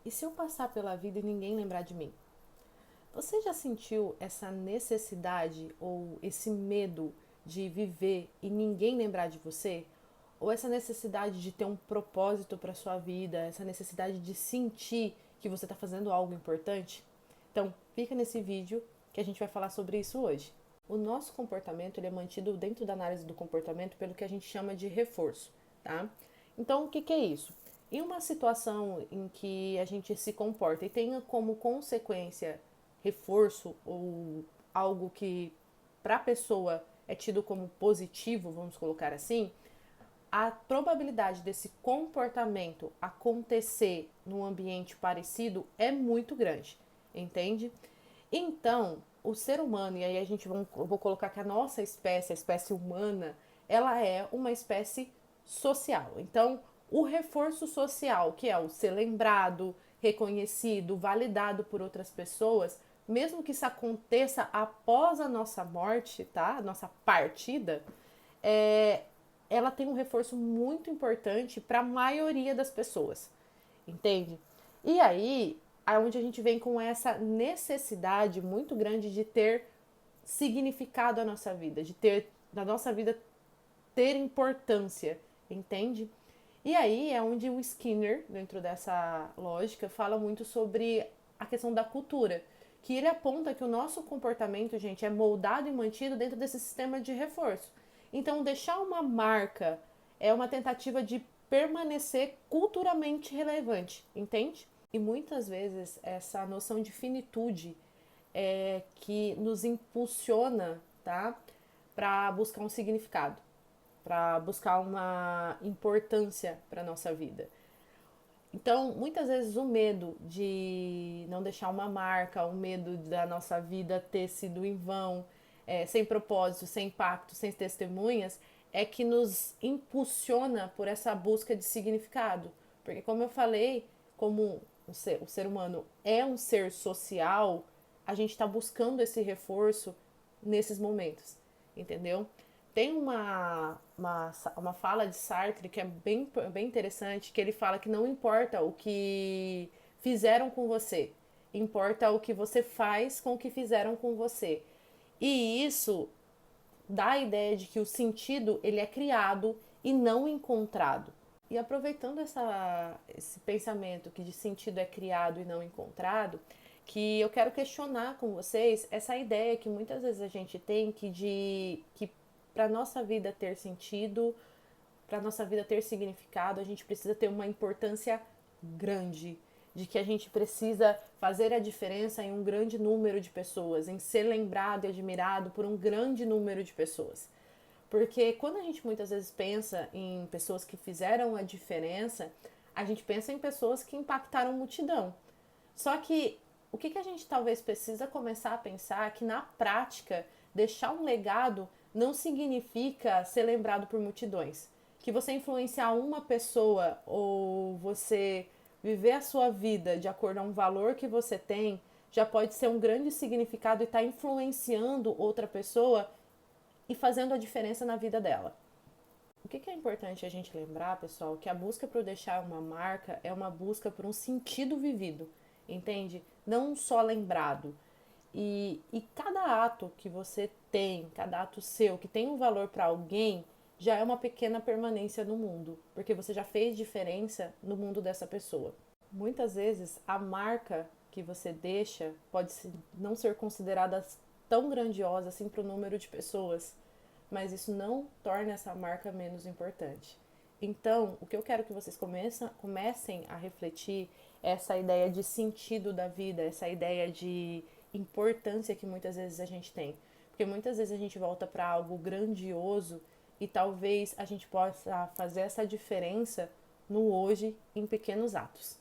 E se eu passar pela vida e ninguém lembrar de mim? Você já sentiu essa necessidade ou esse medo de viver e ninguém lembrar de você? Ou essa necessidade de ter um propósito para sua vida, essa necessidade de sentir que você está fazendo algo importante? Então, fica nesse vídeo que a gente vai falar sobre isso hoje. O nosso comportamento ele é mantido dentro da análise do comportamento pelo que a gente chama de reforço, tá? Então, o que, que é isso? Em uma situação em que a gente se comporta e tenha como consequência reforço ou algo que para a pessoa é tido como positivo, vamos colocar assim, a probabilidade desse comportamento acontecer num ambiente parecido é muito grande, entende? Então, o ser humano, e aí eu vou colocar que a nossa espécie, a espécie humana, ela é uma espécie social. Então, o reforço social, que é o ser lembrado, reconhecido, validado por outras pessoas, mesmo que isso aconteça após a nossa morte, tá? A nossa partida, é, ela tem um reforço muito importante para a maioria das pessoas, entende? E aí, aonde a gente vem com essa necessidade muito grande de ter significado a nossa vida, de ter na nossa vida ter importância, entende? E aí é onde o Skinner, dentro dessa lógica, fala muito sobre a questão da cultura, que ele aponta que o nosso comportamento, gente, é moldado e mantido dentro desse sistema de reforço. Então, deixar uma marca é uma tentativa de permanecer culturalmente relevante, entende? E muitas vezes essa noção de finitude é que nos impulsiona, tá, para buscar um significado, para buscar uma importância para nossa vida. Então, muitas vezes o medo de não deixar uma marca, o medo da nossa vida ter sido em vão, sem propósito, sem impacto, sem testemunhas, é que nos impulsiona por essa busca de significado. Porque, como eu falei, como o ser humano é um ser social, a gente está buscando esse reforço nesses momentos, entendeu? Tem uma fala de Sartre que é bem interessante, que ele fala que não importa o que fizeram com você, importa o que você faz com o que fizeram com você. E isso dá a ideia de que o sentido ele é criado e não encontrado. E aproveitando esse pensamento que de sentido é criado e não encontrado, que eu quero questionar com vocês essa ideia que muitas vezes a gente tem que para nossa vida ter sentido, para nossa vida ter significado, a gente precisa ter uma importância grande, de que a gente precisa fazer a diferença em um grande número de pessoas, em ser lembrado e admirado por um grande número de pessoas. Porque quando a gente muitas vezes pensa em pessoas que fizeram a diferença, a gente pensa em pessoas que impactaram multidão. Só que o que a gente talvez precisa começar a pensar é que na prática, deixar um legado não significa ser lembrado por multidões. Que você influenciar uma pessoa ou você viver a sua vida de acordo a um valor que você tem já pode ser um grande significado e estar influenciando outra pessoa e fazendo a diferença na vida dela. O que é importante a gente lembrar, pessoal, que a busca por deixar uma marca é uma busca por um sentido vivido, entende? Não só lembrado. E cada ato que você tem, cada ato seu que tem um valor para alguém, já é uma pequena permanência no mundo, porque você já fez diferença no mundo dessa pessoa. Muitas vezes a marca que você deixa pode não ser considerada tão grandiosa assim para o número de pessoas, mas isso não torna essa marca menos importante. Então, o que eu quero que vocês comecem a refletir é essa ideia de sentido da vida, essa ideia de importância que muitas vezes a gente tem. Porque muitas vezes a gente volta para algo grandioso e talvez a gente possa fazer essa diferença no hoje em pequenos atos.